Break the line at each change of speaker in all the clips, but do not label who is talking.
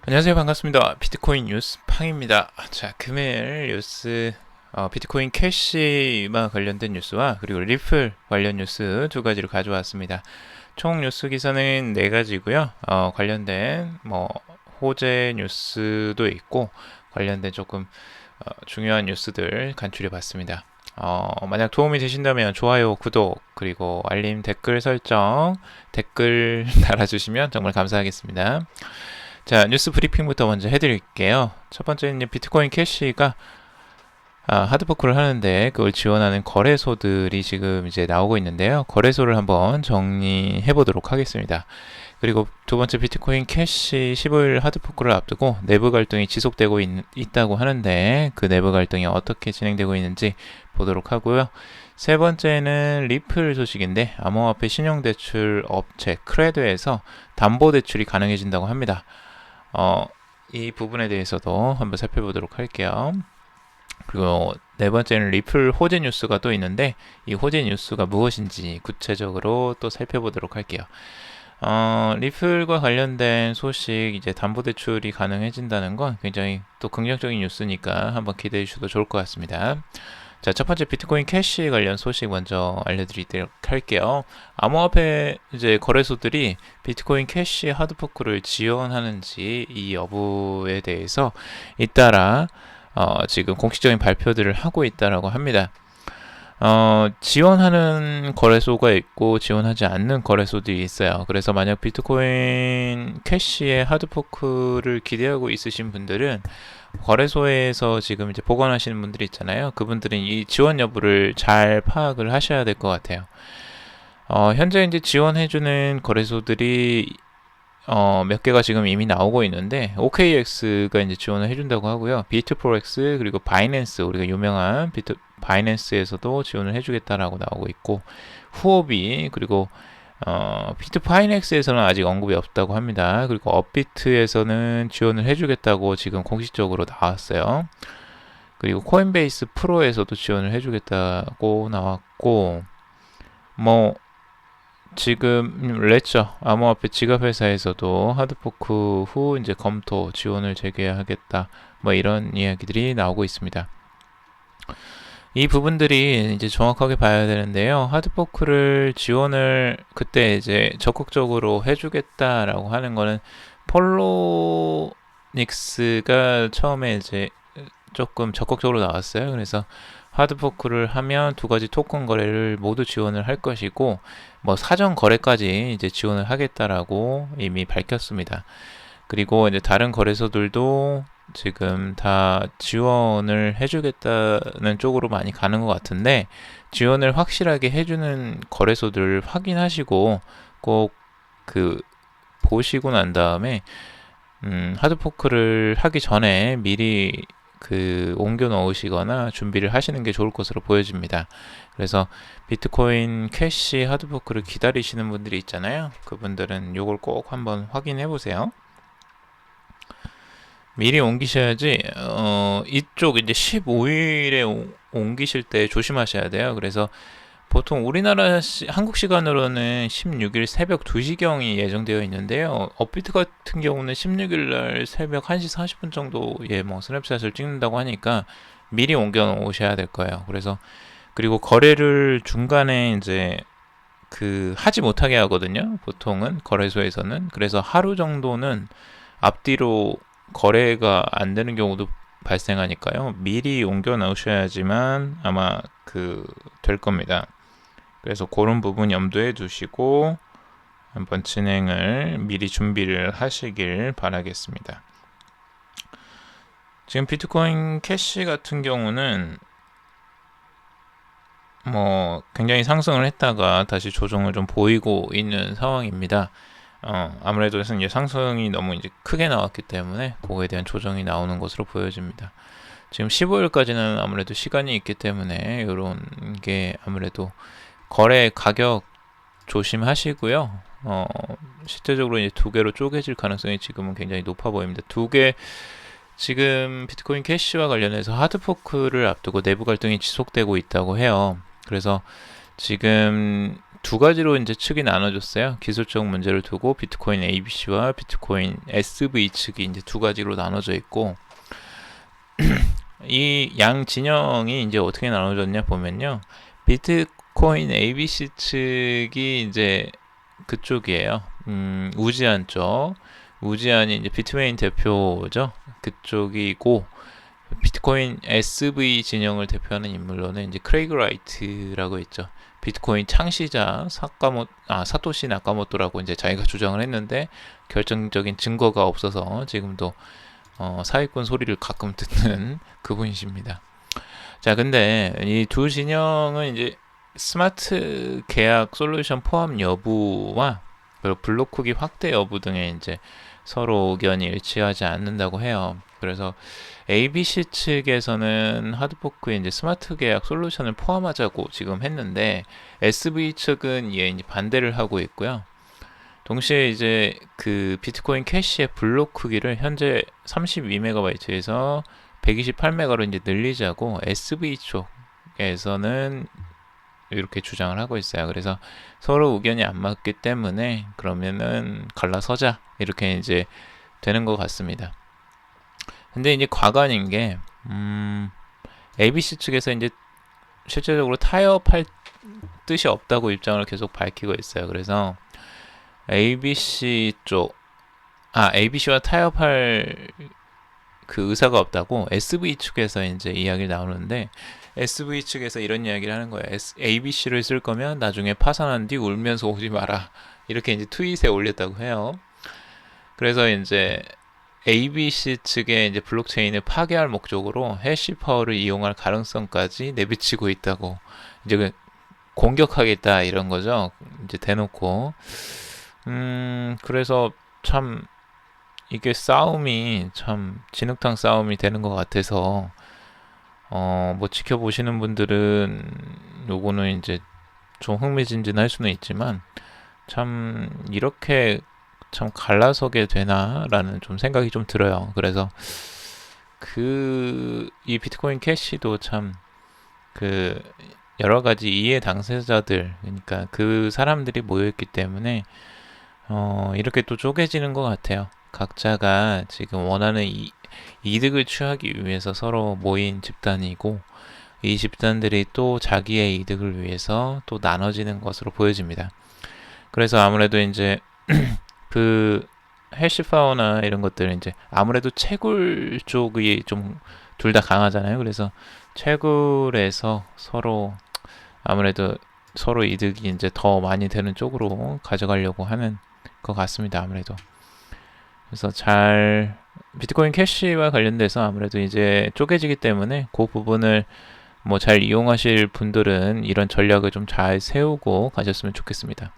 안녕하세요. 반갑습니다. 비트코인 뉴스 팡입니다. 자, 금일 뉴스 비트코인 캐시와 관련된 뉴스와 그리고 리플 관련 뉴스 두 가지를 가져왔습니다. 총 뉴스 기사는 네 가지고요. 관련된 호재 뉴스도 있고 관련된 조금 중요한 뉴스들 간추려 봤습니다. 만약 도움이 되신다면 좋아요, 구독, 그리고 알림, 댓글 설정, 댓글 달아주시면 정말 감사하겠습니다. 자, 뉴스 브리핑부터 먼저 해드릴게요. 첫 번째는 비트코인 캐시가 하드포크를 하는데 그걸 지원하는 거래소들이 지금 이제 나오고 있는데요. 거래소를 한번 정리해 보도록 하겠습니다. 그리고 두 번째 비트코인 캐시 15일 하드포크를 앞두고 내부 갈등이 지속되고 있다고 하는데 그 내부 갈등이 어떻게 진행되고 있는지 보도록 하고요. 세 번째는 리플 소식인데 암호화폐 신용대출 업체 크레드에서 담보대출이 가능해진다고 합니다. 이 부분에 대해서도 한번 살펴보도록 할게요. 그리고 네 번째는 리플 호재 뉴스가 또 있는데 이 호재 뉴스가 무엇인지 구체적으로 또 살펴보도록 할게요. 리플과 관련된 소식, 이제 담보대출이 가능해진다는 건 굉장히 또 긍정적인 뉴스니까 한번 기대해 주셔도 좋을 것 같습니다. 자, 첫 번째 비트코인 캐시 관련 소식 먼저 알려드리도록 할게요. 암호화폐 이제 거래소들이 비트코인 캐시 하드포크를 지원하는지 이 여부에 대해서 잇따라 지금 공식적인 발표들을 하고 있다라고 합니다. 지원하는 거래소가 있고 지원하지 않는 거래소들이 있어요. 그래서 만약 비트코인 캐시의 하드포크를 기대하고 있으신 분들은 거래소에서 지금 이제 보관하시는 분들이 있잖아요. 그분들은 이 지원 여부를 잘 파악을 하셔야 될 것 같아요. 현재 이제 지원해주는 거래소들이 몇 개가 지금 이미 나오고 있는데 OKX가 이제 지원을 해준다고 하고요. 비트포렉스 그리고 바이낸스, 우리가 유명한 바이낸스에서도 지원을 해주겠다라고 나오고 있고, 후오비 그리고 비트파이넥스에서는 아직 언급이 없다고 합니다. 그리고 업비트에서는 지원을 해주겠다고 지금 공식적으로 나왔어요. 그리고 코인베이스 프로에서도 지원을 해주겠다고 나왔고, 지금 레저 암호화폐 지갑회사에서도 하드포크 후 이제 검토 지원을 재개하겠다, 이런 이야기들이 나오고 있습니다. 이 부분들이 이제 정확하게 봐야 되는데요. 하드포크를 지원을 그때 이제 적극적으로 해주겠다라고 하는 거는 폴로닉스가 처음에 이제 조금 적극적으로 나왔어요. 그래서 하드포크를 하면 두 가지 토큰 거래를 모두 지원을 할 것이고, 사전 거래까지 이제 지원을 하겠다라고 이미 밝혔습니다. 그리고 이제 다른 거래소들도 지금 다 지원을 해주겠다는 쪽으로 많이 가는 것 같은데, 지원을 확실하게 해주는 거래소들 확인하시고 꼭 보시고 난 다음에 하드포크를 하기 전에 미리 옮겨 넣으시거나 준비를 하시는 게 좋을 것으로 보여집니다. 그래서 비트코인 캐시 하드포크를 기다리시는 분들이 있잖아요. 그분들은 이걸 꼭 한번 확인해 보세요. 미리 옮기셔야지 이쪽 이제 15일에 옮기실 때 조심하셔야 돼요. 그래서 보통 우리나라 한국 시간으로는 16일 새벽 2시경이 예정되어 있는데요. 업비트 같은 경우는 16일 날 새벽 1시 40분 정도에 스냅샷을 찍는다고 하니까 미리 옮겨 놓으셔야 될 거예요. 그리고 거래를 중간에 이제 하지 못하게 하거든요. 보통은 거래소에서는. 그래서 하루 정도는 앞뒤로 거래가 안 되는 경우도 발생하니까요. 미리 옮겨 놓으셔야지만 아마 될 겁니다. 그래서 그런 부분 염두에 두시고 한번 진행을 미리 준비를 하시길 바라겠습니다. 지금 비트코인 캐시 같은 경우는 굉장히 상승을 했다가 다시 조정을 좀 보이고 있는 상황입니다. 아무래도 이제 상승이 너무 이제 크게 나왔기 때문에 그거에 대한 조정이 나오는 것으로 보여집니다. 지금 15일까지는 아무래도 시간이 있기 때문에 이런 게 아무래도 거래 가격 조심하시고요. 실제적으로 이제 두 개로 쪼개질 가능성이 지금은 굉장히 높아 보입니다. 지금 비트코인 캐시와 관련해서 하드포크를 앞두고 내부 갈등이 지속되고 있다고 해요. 그래서 지금 두 가지로 이제 측이 나눠졌어요. 기술적 문제를 두고 비트코인 ABC와 비트코인 SV 측이 이제 두 가지로 나눠져 있고, 이 양 진영이 이제 어떻게 나눠졌냐 보면요. 비트코인 ABC 측이 이제 그쪽이에요. 우지안 쪽. 우지안이 이제 비트메인 대표죠. 그쪽이고, 비트코인 SV 진영을 대표하는 인물로는 이제 크레이그 라이트라고 있죠. 비트코인 창시자 사토시 나카모토라고 이제 자기가 주장을 했는데 결정적인 증거가 없어서 지금도 사기꾼 소리를 가끔 듣는 그분이십니다. 자, 근데 이 두 진영은 이제 스마트 계약 솔루션 포함 여부와 그리고 블록 크기 확대 여부 등에 이제 서로 의견이 일치하지 않는다고 해요. 그래서 ABC 측에서는 하드포크에 이제 스마트 계약 솔루션을 포함하자고 지금 했는데, SV 측은 이에 이제 반대를 하고 있고요. 동시에 이제 그 비트코인 캐시의 블록 크기를 현재 32MB에서 128MB로 이제 늘리자고 SV 쪽에서는 이렇게 주장을 하고 있어요. 그래서 서로 의견이 안 맞기 때문에 그러면은 갈라서자 이렇게 이제 되는 것 같습니다. 근데 이제 과관인 게 ABC 측에서 이제 실제적으로 타협할 뜻이 없다고 입장을 계속 밝히고 있어요. 그래서 ABC와 타협할 그 의사가 없다고 SV 측에서 이제 이야기를 나오는데, SV 측에서 이런 이야기를 하는 거예요. ABC를 쓸 거면 나중에 파산한 뒤 울면서 오지 마라. 이렇게 이제 트윗에 올렸다고 해요. 그래서 이제 ABC 측의 이제 블록체인을 파괴할 목적으로 해시 파워를 이용할 가능성까지 내비치고 있다고 이제 공격하겠다 이런 거죠. 이제 대놓고. 그래서 참 이게 싸움이 참 진흙탕 싸움이 되는 것 같아서 뭐 지켜보시는 분들은 요거는 이제 좀 흥미진진할 수는 있지만 참 이렇게 참 갈라서게 되나라는 좀 생각이 좀 들어요. 그래서 이 비트코인 캐시도 참 그 여러 가지 이해 당사자들, 그러니까 그 사람들이 모여있기 때문에 이렇게 또 쪼개지는 것 같아요. 각자가 지금 원하는 이득을 취하기 위해서 서로 모인 집단이고, 이 집단들이 또 자기의 이득을 위해서 또 나눠지는 것으로 보여집니다. 그래서 아무래도 이제 그 해시파워나 이런 것들 이제 아무래도 채굴 쪽이 좀 둘 다 강하잖아요. 그래서 채굴에서 아무래도 서로 이득이 이제 더 많이 되는 쪽으로 가져가려고 하는 것 같습니다. 아무래도. 그래서 비트코인 캐시와 관련돼서 아무래도 이제 쪼개지기 때문에 그 부분을 뭐 잘 이용하실 분들은 이런 전략을 좀 잘 세우고 가셨으면 좋겠습니다.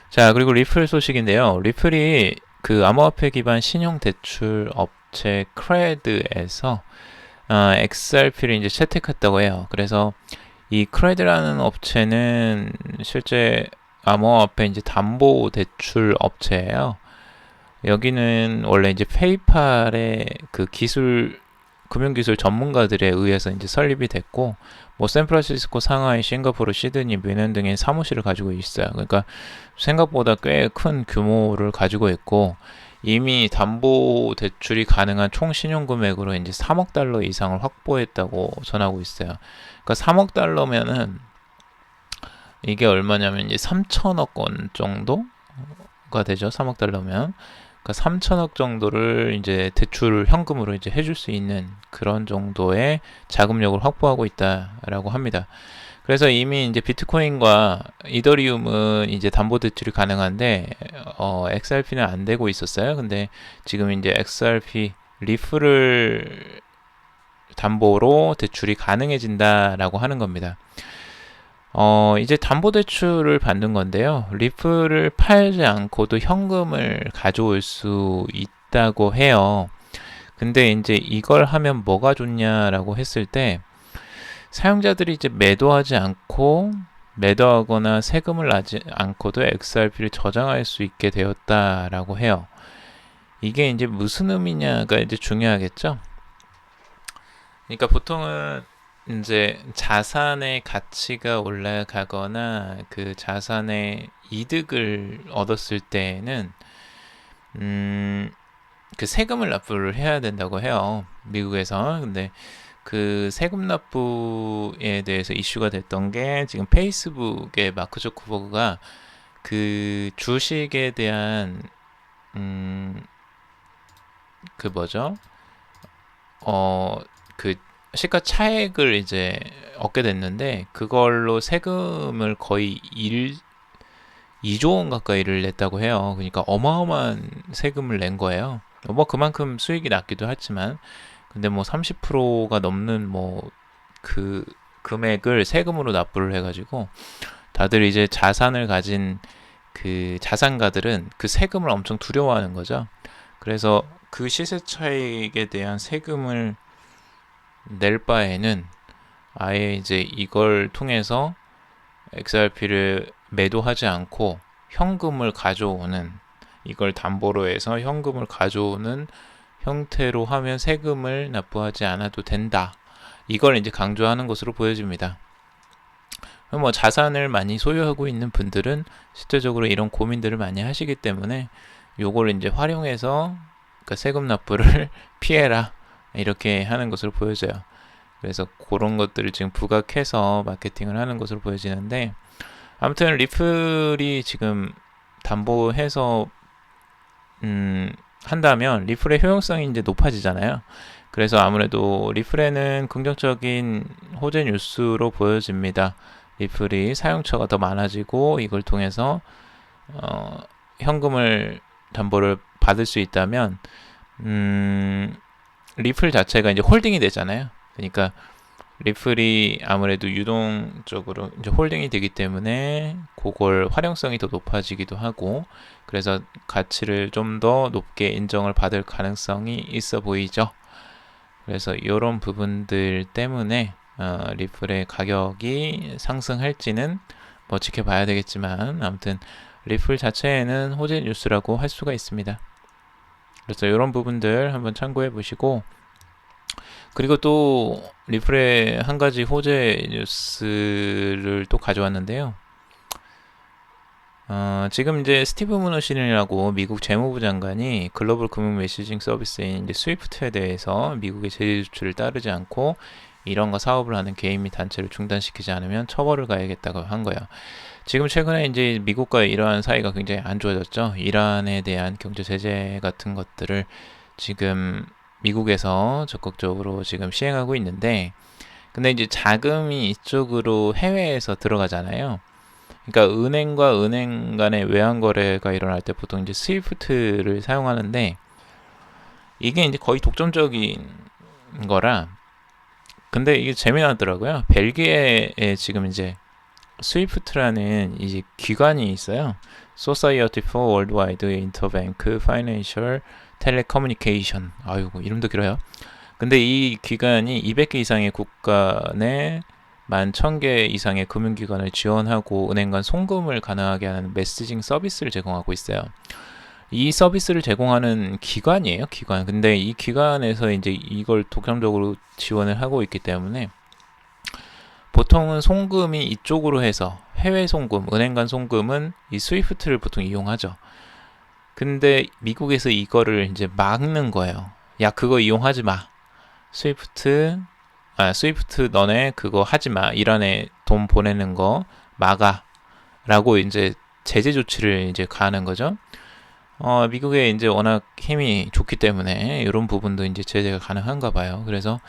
자, 그리고 리플 소식인데요. 리플이 그 암호화폐 기반 신용대출 업체 크레드에서 XRP를 이제 채택했다고 해요. 그래서 이 크레드라는 업체는 실제 암호화폐 이제 담보 대출 업체예요. 여기는 원래 이제 페이팔의 그 금융기술 전문가들에 의해서 이제 설립이 됐고, 뭐 샌프란시스코, 상하이, 싱가포르, 시드니, 뮌헨 등의 사무실을 가지고 있어요. 그러니까 생각보다 꽤 큰 규모를 가지고 있고, 이미 담보 대출이 가능한 총 신용 금액으로 이제 3억 달러 이상을 확보했다고 전하고 있어요. 그러니까 3억 달러면은 이게 얼마냐면 이제 3천억 원 정도가 되죠. 3억 달러면. 그러니까 3천억 정도를 이제 대출 현금으로 이제 해줄 수 있는 그런 정도의 자금력을 확보하고 있다라고 합니다. 그래서 이미 이제 비트코인과 이더리움은 이제 담보 대출이 가능한데 XRP는 안 되고 있었어요. 근데 지금 이제 XRP 리플을 담보로 대출이 가능해진다라고 하는 겁니다. 이제 담보대출을 받는 건데요. 리플을 팔지 않고도 현금을 가져올 수 있다고 해요. 근데 이제 이걸 하면 뭐가 좋냐라고 했을 때, 사용자들이 이제 매도하거나 세금을 내지 않고도 XRP를 저장할 수 있게 되었다라고 해요. 이게 이제 무슨 의미냐가 이제 중요하겠죠? 그러니까 보통은 이제 자산의 가치가 올라가거나 그 자산의 이득을 얻었을 때는 그 세금을 납부를 해야 된다고 해요. 미국에서. 근데 그 세금 납부에 대해서 이슈가 됐던 게 지금 페이스북의 마크 zuckerberg가 그 주식에 대한 그 뭐죠? 그 시가 차액을 이제 얻게 됐는데 그걸로 세금을 거의 2조 원 가까이를 냈다고 해요. 그러니까 어마어마한 세금을 낸 거예요. 뭐 그만큼 수익이 낮기도 하지만 근데 뭐 30%가 넘는 뭐 그 금액을 세금으로 납부를 해가지고 다들 이제 자산을 가진 그 자산가들은 그 세금을 엄청 두려워하는 거죠. 그래서 그 시세 차익에 대한 세금을 낼 바에는 아예 이제 이걸 통해서 XRP를 매도하지 않고 현금을 가져오는, 이걸 담보로 해서 현금을 가져오는 형태로 하면 세금을 납부하지 않아도 된다. 이걸 이제 강조하는 것으로 보여집니다. 뭐 자산을 많이 소유하고 있는 분들은 실제적으로 이런 고민들을 많이 하시기 때문에 요걸 이제 활용해서 그러니까 세금 납부를 피해라 이렇게 하는 것으로 보여져요. 그래서 그런 것들을 지금 부각해서 마케팅을 하는 것으로 보여지는데, 아무튼 리플이 지금 담보해서 한다면 리플의 효용성이 이제 높아지잖아요. 그래서 아무래도 리플에는 긍정적인 호재 뉴스로 보여집니다. 리플이 사용처가 더 많아지고 이걸 통해서 현금을 담보를 받을 수 있다면 리플 자체가 이제 홀딩이 되잖아요. 그러니까 리플이 아무래도 유동적으로 이제 홀딩이 되기 때문에 그걸 활용성이 더 높아지기도 하고, 그래서 가치를 좀 더 높게 인정을 받을 가능성이 있어 보이죠. 그래서 이런 부분들 때문에 리플의 가격이 상승할지는 뭐 지켜봐야 되겠지만, 아무튼 리플 자체에는 호재 뉴스라고 할 수가 있습니다. 그래서 이런 부분들 한번 참고해 보시고, 그리고 또 리플의 한 가지 호재 뉴스를 또 가져왔는데요. 지금 이제 스티브 무너신이라고 미국 재무부 장관이 글로벌 금융 메시징 서비스인 이제 스위프트에 대해서 미국의 제재 조치를 따르지 않고 이런 거 사업을 하는 개인 및 단체를 중단시키지 않으면 처벌을 가야겠다고 한 거예요. 지금 최근에 이제 미국과 이러한 사이가 굉장히 안 좋아졌죠. 이란에 대한 경제 제재 같은 것들을 지금 미국에서 적극적으로 지금 시행하고 있는데, 근데 이제 자금이 이쪽으로 해외에서 들어가잖아요. 그러니까 은행과 은행 간의 외환 거래가 일어날 때 보통 이제 스위프트를 사용하는데, 이게 이제 거의 독점적인 거라. 근데 이게 재미나더라고요. 벨기에에 지금 이제 스위프트라는 이제 기관이 있어요. Society for Worldwide Interbank Financial Telecommunication. 아이고, 이름도 길어요. 근데 이 기관이 200개 이상의 국가 내 10,000개 이상의 금융기관을 지원하고 은행 간 송금을 가능하게 하는 메시징 서비스를 제공하고 있어요. 이 서비스를 제공하는 기관이에요, 기관. 근데 이 기관에서 이제 이걸 독점적으로 지원을 하고 있기 때문에 보통은 송금이 이쪽으로 해서 해외 송금, 은행 간 송금은 이 스위프트를 보통 이용하죠. 근데 미국에서 이거를 이제 막는 거예요. 야, 그거 이용하지 마. 스위프트 너네 그거 하지 마. 이란에 돈 보내는 거 막아. 라고 이제 제재 조치를 이제 가하는 거죠. 미국에 이제 워낙 힘이 좋기 때문에 이런 부분도 이제 제재가 가능한가 봐요. 그래서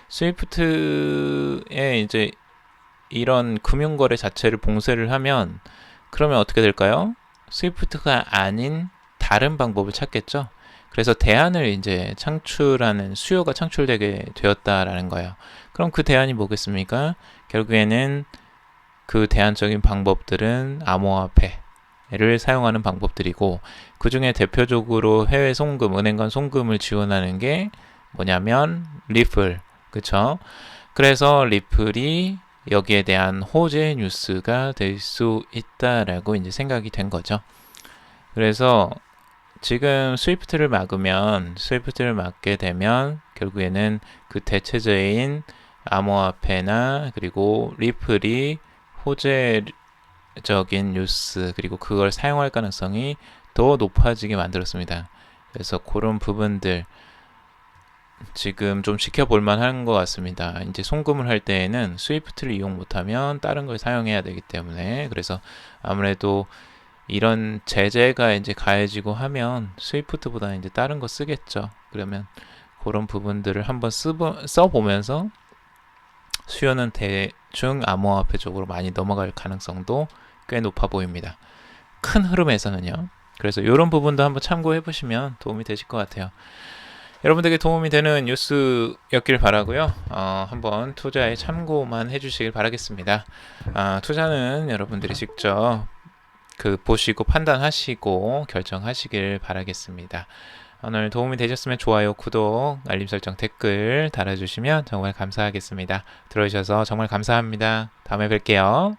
스위프트에 이제 이런 금융거래 자체를 봉쇄를 하면 그러면 어떻게 될까요? 스위프트가 아닌 다른 방법을 찾겠죠. 그래서 대안을 이제 창출하는 수요가 창출되게 되었다라는 거예요. 그럼 그 대안이 뭐겠습니까? 결국에는 그 대안적인 방법들은 암호화폐를 사용하는 방법들이고, 그 중에 대표적으로 해외 송금, 은행 간 송금을 지원하는 게 뭐냐면 리플, 그쵸? 그래서 리플이 여기에 대한 호재 뉴스가 될 수 있다라고 이제 생각이 된 거죠. 그래서 지금 스위프트를 막게 되면 결국에는 그 대체제인 암호화폐나 그리고 리플이 호재적인 뉴스 그리고 그걸 사용할 가능성이 더 높아지게 만들었습니다. 그래서 그런 부분들 지금 좀 지켜볼 만한 것 같습니다. 이제 송금을 할 때에는 스위프트를 이용 못하면 다른 걸 사용해야 되기 때문에 그래서 아무래도 이런 제재가 이제 가해지고 하면 스위프트보다 이제 다른 거 쓰겠죠. 그러면 그런 부분들을 한번 써보면서 수요는 대충 암호화폐 쪽으로 많이 넘어갈 가능성도 꽤 높아 보입니다. 큰 흐름에서는요. 그래서 이런 부분도 한번 참고해 보시면 도움이 되실 것 같아요. 여러분들에게 도움이 되는 뉴스였길 바라고요. 한번 투자에 참고만 해주시길 바라겠습니다. 투자는 여러분들이 직접 보시고 판단하시고 결정하시길 바라겠습니다. 오늘 도움이 되셨으면 좋아요, 구독, 알림 설정, 댓글 달아주시면 정말 감사하겠습니다. 들어주셔서 정말 감사합니다. 다음에 뵐게요.